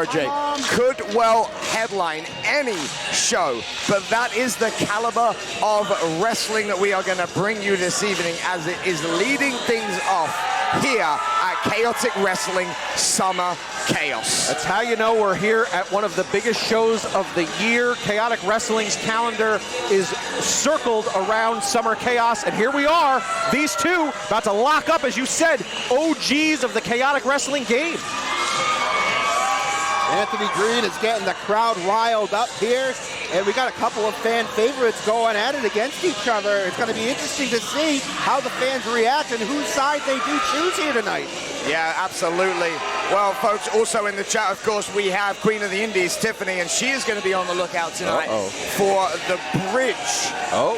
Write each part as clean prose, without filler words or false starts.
could well headline any show, but that is the caliber of wrestling that we are going to bring you this evening, as it is leading things off here at Chaotic Wrestling Summer Chaos. That's how you know we're here at one of the biggest shows of the year. Chaotic Wrestling's calendar is circled around Summer Chaos, and here we are, these two about to lock up, as you said, OGs of the Chaotic Wrestling game. Anthony Greene is getting the crowd riled up here, and we got a couple of fan favorites going at it against each other. It's going to be interesting to see how the fans react and whose side they do choose here tonight. Yeah, absolutely. Well, folks, also in the chat, of course, we have Queen of the Indies, Tiffany, and she is going to be on the lookout tonight for the bridge.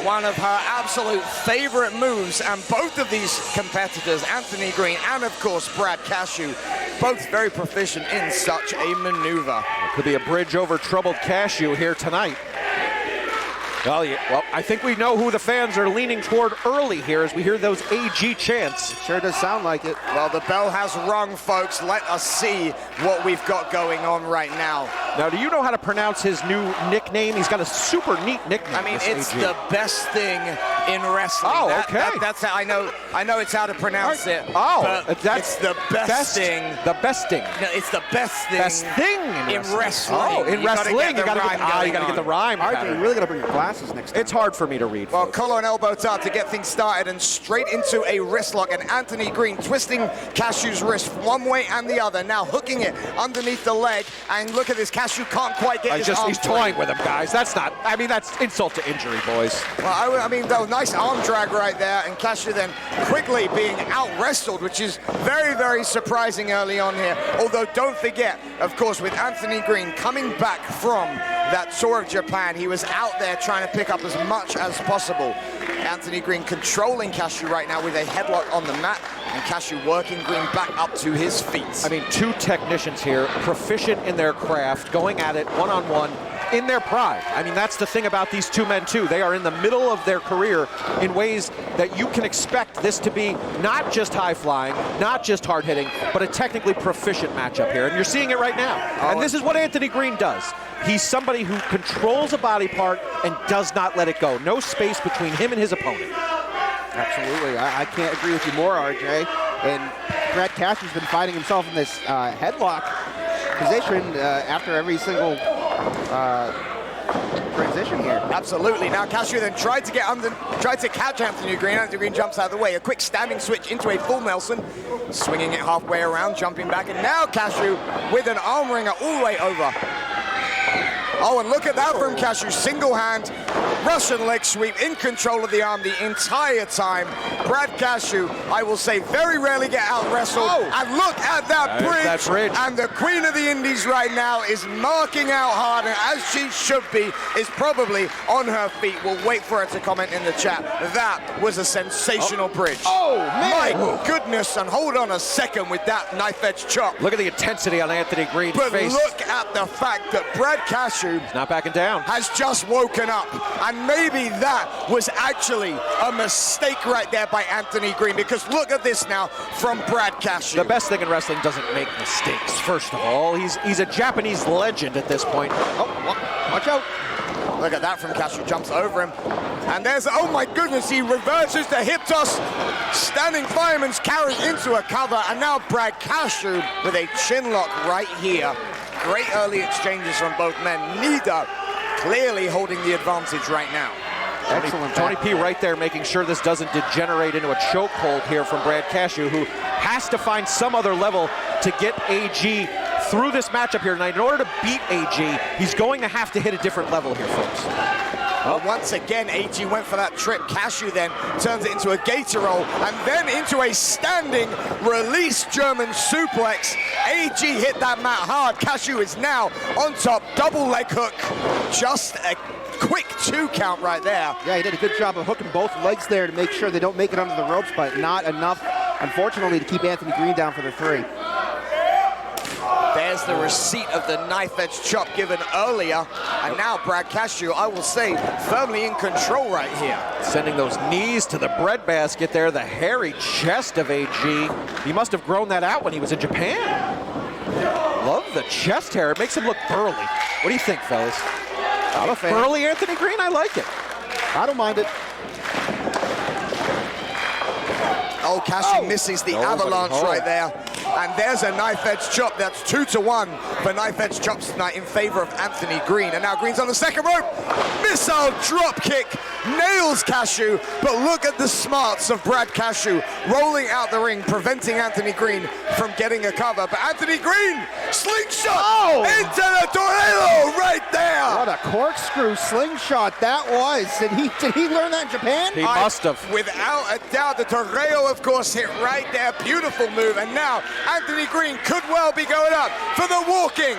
One of her absolute favorite moves, and both of these competitors, Anthony Greene and, of course, Brad Cashew, both very proficient in such a maneuver. It could be a bridge over troubled Cashew here tonight. Well, I think we know who the fans are leaning toward early here as we hear those AG chants. It sure does sound like it. Well, the bell has rung, folks. Let us see what we've got going on right now. Now, do you know how to pronounce his new nickname? He's got a super neat nickname. I mean, it's the best thing in wrestling. Oh, okay. That's how I know it's how to pronounce it. Oh, it's the best thing. The best thing. No, it's the best thing. Best thing in wrestling. Oh, in wrestling, you gotta get the rhyme. RJ, you really gotta bring your glasses next time. It's hard for me to read. Well, collar and elbow tuck to get things started, and straight into a wrist lock. And Anthony Greene twisting Cashew's wrist one way and the other. Now hooking it underneath the leg. And look at this, Cashew can't quite get his arm he's toying with him, guys. That's not, I mean, that's insult to injury, boys. Well, I mean, that was a nice arm drag right there. And Cashew then quickly being out-wrestled, which is very, very surprising early on here. Although, don't forget, of course, with Anthony Greene coming back from that tour of Japan, he was out there trying to pick up as much as possible. Anthony Greene controlling Cashew right now with a headlock on the mat, and Cashew working Greene back up to his feet. I mean, two technicians here, proficient in their craft, going at it one-on-one in their pride. I mean, that's the thing about these two men, too. They are in the middle of their career in ways that you can expect this to be not just high-flying, not just hard-hitting, but a technically proficient matchup here. And you're seeing it right now. And this is what Anthony Greene does. He's somebody who controls a body part and does not let it go. No space between him and his opponent. Absolutely. I can't agree with you more, RJ. And Brad Cashew's been finding himself in this headlock position after every single transition here. Absolutely. Now Cashew then tried to catch Anthony Greene. Anthony Greene jumps out of the way. A quick standing switch into a full Nelson, swinging it halfway around, jumping back, and now Cashew with an arm wringer all the way over. Oh, and look at that from Cashew, single hand, Russian leg sweep, in control of the arm the entire time. Brad Cashew, I will say, very rarely get out-wrestled. And look at that bridge. And the Queen of the Indies right now is marking out hard, and as she should be, is probably on her feet. We'll wait for her to comment in the chat. That was a sensational bridge. Oh, man. My goodness, and hold on a second with that knife-edge chop. Look at the intensity on Anthony Greene's face. But look at the fact that Brad Cashew He's not backing down. Has just woken up. And maybe that was actually a mistake right there by Anthony Greene, because look at this now from Brad Cashew. The best thing in wrestling doesn't make mistakes, first of all. He's a Japanese legend at this point. Oh, watch out. Look at that from Cashew, jumps over him. And there's, oh my goodness, he reverses the hip toss. Standing fireman's carry into a cover. And now Brad Cashew with a chin lock right here. Great early exchanges from both men. Neither clearly holding the advantage right now. Excellent. Tony P right there making sure this doesn't degenerate into a chokehold here from Brad Cashew, who has to find some other level to get AG through this matchup here tonight. In order to beat AG, he's going to have to hit a different level here, folks. Well, once again, AG went for that trip. Cashew then turns it into a gator roll and then into a standing release German suplex. AG hit that mat hard. Cashew is now on top, double leg hook. Just a quick 2 count right there. Yeah, he did a good job of hooking both legs there to make sure they don't make it under the ropes, but not enough, unfortunately, to keep Anthony Greene down for the 3. There's the receipt of the knife-edge chop given earlier. And now Brad Cashew, I will say, firmly in control right here. Sending those knees to the breadbasket there, the hairy chest of AG. He must have grown that out when he was in Japan. Love love the chest hair. It makes him look burly. What do you think, fellas? I'm a fan. Burly Anthony Greene, I like it. I don't mind it. Oh, Cashew misses the avalanche home. right there. And there's a knife edge chop. That's 2-1 for knife edge chops tonight in favor of Anthony Greene. And now Greene's on the second rope. Missile drop kick nails Cashew. But look at the smarts of Brad Cashew rolling out the ring, preventing Anthony Greene from getting a cover. But Anthony Greene, slingshot into the tornado right there. What a corkscrew slingshot that was. Did he learn that in Japan? He must have. Without a doubt, the tornado, of course, hit right there. Beautiful move. And now Anthony Greene could well be going up for the walking,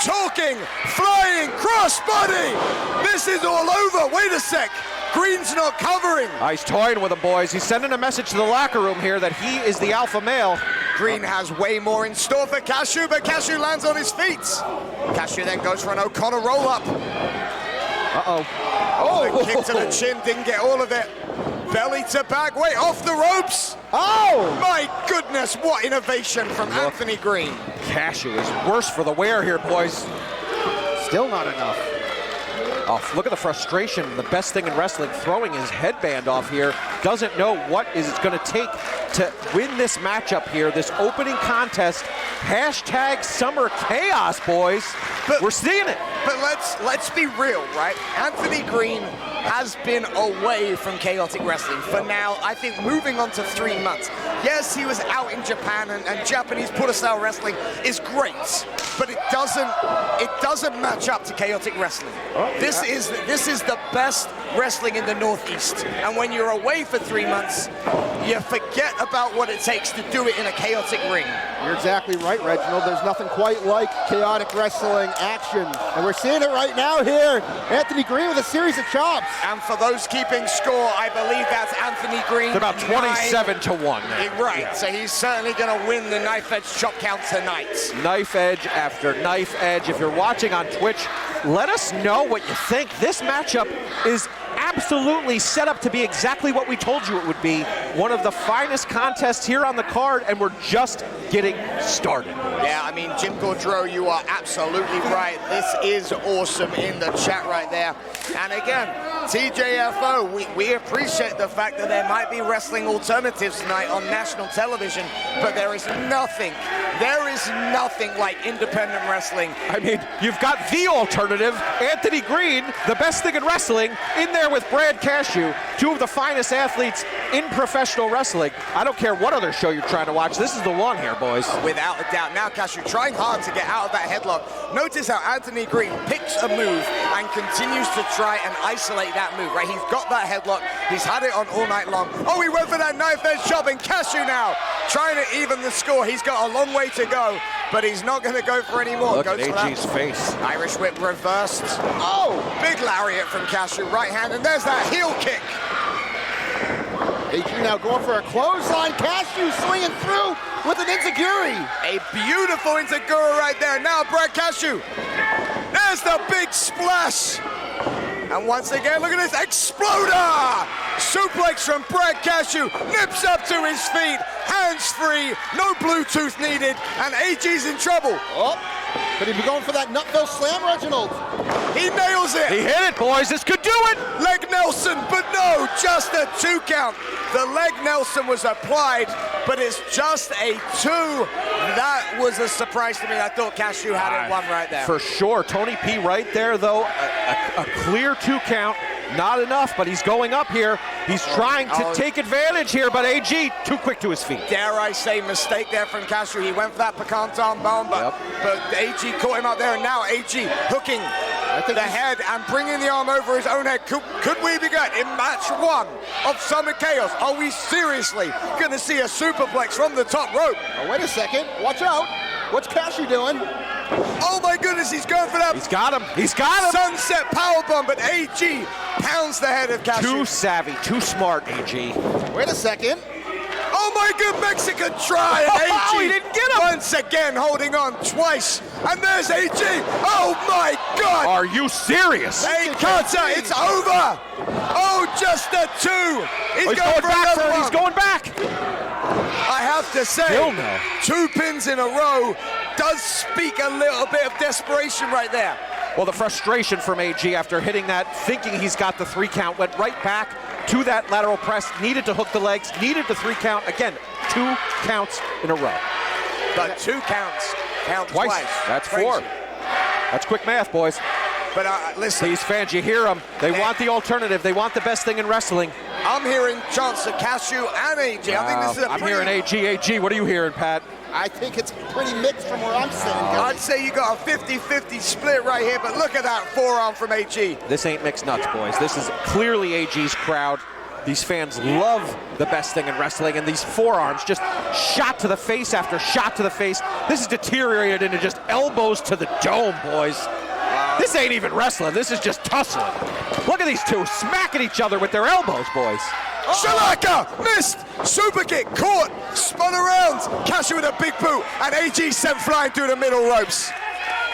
talking, flying crossbody. This is all over. Wait a sec. Greene's not covering. He's toying with them, boys. He's sending a message to the locker room here that he is the alpha male. Greene has way more in store for Cashew, but Cashew lands on his feet. Cashew then goes for an O'Connor roll-up. Uh-oh. Oh, the kick to the chin, didn't get all of it. Belly to back, wait, off the ropes. Oh! My goodness, what innovation from Anthony Greene. Cashew is worse for the wear here, boys. Still not enough. Oh, look at the frustration. The best thing in wrestling, throwing his headband off here. Doesn't know what is it going to take to win this matchup here, this opening contest. Hashtag summer chaos, boys. But we're seeing it. But let's be real, right? Anthony Greene has been away from chaotic wrestling for now, I think, moving on to 3 months. Yes, he was out in Japan, and Japanese Pura-style wrestling is great, but it doesn't match up to chaotic wrestling. This is the best wrestling in the Northeast, and when you're away for 3 months, you forget about what it takes to do it in a chaotic ring. You're exactly right, Reginald. There's nothing quite like chaotic wrestling action, and we're seeing it right now here. Anthony Greene with a series of chops. And for those keeping score, I believe that's Anthony Greene. It's about 27-1. Right, so he's certainly going to win the knife edge chop count tonight. Knife edge after knife edge. If you're watching on Twitch, let us know what you think. This matchup is absolutely set up to be exactly what we told you it would be. One of the finest contests here on the card, and we're just getting started. Yeah, I mean, Jim Gaudreau, you are absolutely right. This is awesome in the chat right there. And again, TJFO, we appreciate the fact that there might be wrestling alternatives tonight on national television, but there is nothing like independent wrestling. I mean, you've got the alternative, Anthony Greene, the best thing in wrestling, in there with Brad Cashew, two of the finest athletes in professional wrestling. I don't care what other show you're trying to watch. This is the one here, boys. Without a doubt. Now Cashew trying hard to get out of that headlock. Notice how Anthony Greene picks a move and continues to try and isolate that move, right? He's got that headlock. He's had it on all night long. Oh, he went for that knife edge chop, and Cashew now trying to even the score. He's got a long way to go, but he's not going to go for any more. Look at AG's face. Irish whip reversed. Oh, big lariat from Cashew, right hand, and there's that heel kick. AG now going for a clothesline. Cashew swinging through with an enziguri. A beautiful enziguri right there. Now Brad Cashew. There's the big splash. And once again, look at this exploder! Suplex from Brad Cashew, nips up to his feet, hands free, no Bluetooth needed, and AG's in trouble. Oh, could he be going for that Nutville Slam, Reginald? He nails it. He hit it, boys. This could do it. Leg Nelson, but no, just a 2 count. The leg Nelson was applied, but it's just a 2. That was a surprise to me. I thought Cashew had it 1 right there. For sure. Tony P right there, though. A clear 2 count. Not enough, but he's going up here. He's trying to take advantage here, but AG too quick to his feet. Dare I say, mistake there from Cashew. He went for that pecan bomb, but AG caught him up there, and now AG hooking the head and bringing the arm over his own head. Could we be good in match 1 of Summer Chaos? Are we seriously going to see a superplex from the top rope? Oh, wait a second. Watch out. What's Cashew doing? Oh my goodness, he's going for that. He's got him. He's got him. Sunset powerbomb, but AG pounds the head of Cashew. Too savvy, too smart, AG. Wait a second. Oh my good Mexican try, and AG he didn't get him. Once again holding on twice, and there's AG. Oh my God! Are you serious? They cut it. It's over. Oh, just a 2. He's going for back. another one. He's going back. I have to say, Still no. 2 pins in a row. does speak a little bit of desperation right there. Well, the frustration from AG after hitting that, thinking he's got the 3 count, went right back to that lateral press, needed to hook the legs, needed the 3 count. Again, 2 counts in a row. But 2 counts, count twice. That's crazy. 4. That's quick math, boys. But listen. These fans, you hear them. They want the alternative. They want the best thing in wrestling. I'm hearing chants of Cashew and AG. I think this is I'm hearing AG. What are you hearing, Pat? I think it's pretty mixed from where I'm sitting. I'd say you got a 50-50 split right here, but look at that forearm from AG. This ain't mixed nuts, boys. This is clearly AG's crowd. These fans love the best thing in wrestling, and these forearms just shot to the face after shot to the face. This is deteriorated into just elbows to the dome, boys. This ain't even wrestling. This is just tussling. Look at these two smacking each other with their elbows, boys. Shalaka missed, super kick, caught, spun around. Cashew with a big boot, and AG sent flying through the middle ropes.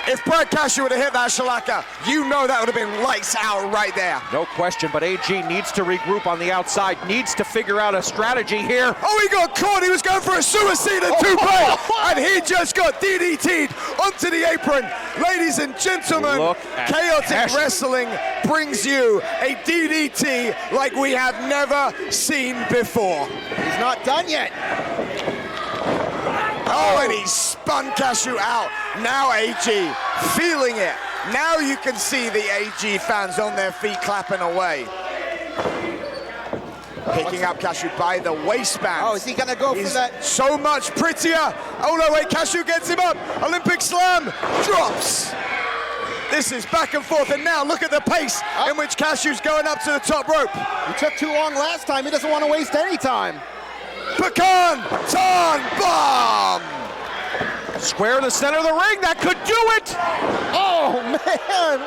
If Brad Cashew would have hit that Shalaka, you know that would have been lights out right there. No question, but AG needs to regroup on the outside, needs to figure out a strategy here. Oh, he got caught. He was going for a suicide and two-play, and he just got DDT'd onto the apron. Ladies and gentlemen, chaotic wrestling brings you a DDT like we have never seen before. He's not done yet. Oh, and he spun Cashew out. Now AG feeling it. Now you can see the AG fans on their feet clapping away. Picking up Cashew by the waistband. Oh, is he gonna go for that? So much prettier. Oh no, wait, Cashew gets him up. Olympic slam, drops. This is back and forth, and now look at the pace in which Cashew's going up to the top rope. He took too long last time. He doesn't want to waste any time. Pecan Ton Bomb! Square in the center of the ring, that could do it! Oh, man!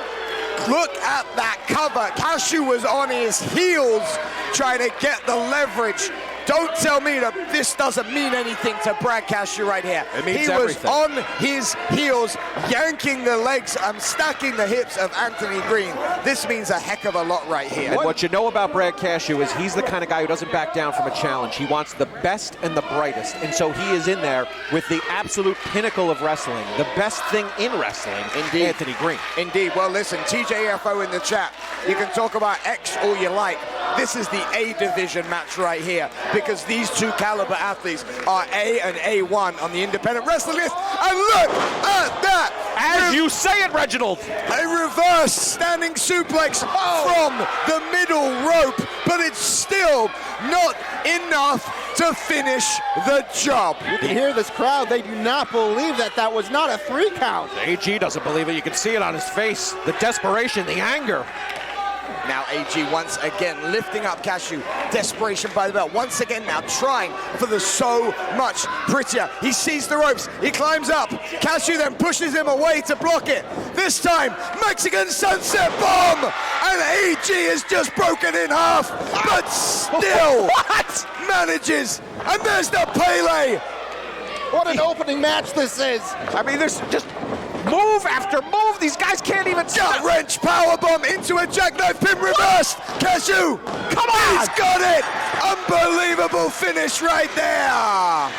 Look at that cover. Cashew was on his heels trying to get the leverage. Don't tell me that this doesn't mean anything to Brad Cashew right here. It means he everything. was on his heels, yanking the legs, stacking the hips of Anthony Greene. This means a heck of a lot right here. And what you know about Brad Cashew is he's the kind of guy who doesn't back down from a challenge. He wants the best and the brightest. And so he is in there with the absolute pinnacle of wrestling, the best thing in wrestling, Indeed. Anthony Greene. Indeed. Well, listen, TJFO in the chat. You can talk about X all you like. This is the A division match right here, because these two caliber athletes are A and A1 on the independent wrestling list. And look at that! As you say it, Reginald! A reverse standing suplex from the middle rope, but it's still not enough to finish the job. You can hear this crowd. They do not believe that that was not a 3 count. AG doesn't believe it. You can see it on his face. The desperation, the anger. Now AG once again lifting up Cashew. Desperation by the belt. Once again now trying for the so much prettier. He sees the ropes. He climbs up. Cashew then pushes him away to block it. This time, Mexican Sunset Bomb! And AG is just broken in half, but still manages. And there's the Pele. What an opening match this is. I mean, there's just move after move. These guys can't even Gut wrench powerbomb into a jackknife pin reversed. Cashew, come on! He's got it! Unbelievable finish right there.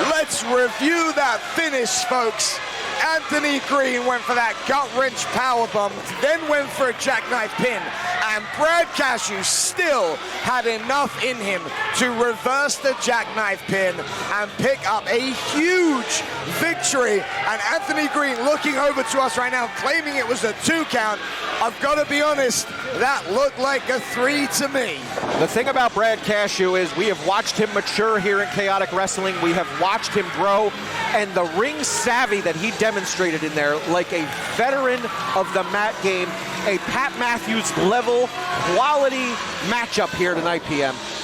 Let's review that finish, folks. Anthony Greene went for that gut wrench powerbomb, then went for a jackknife pin, and Brad Cashew still had enough in him to reverse the jackknife pin and pick up a huge victory. And Anthony Greene looking over to us right now, claiming it was a 2 count. I've got to be honest, that looked like a 3 to me. The thing about Brad Cashew is we have watched him mature here in Chaotic Wrestling. We have watched him grow, and the ring savvy that he demonstrated in there, like a veteran of the mat game, a Pat Matthews level quality matchup here tonight, PM.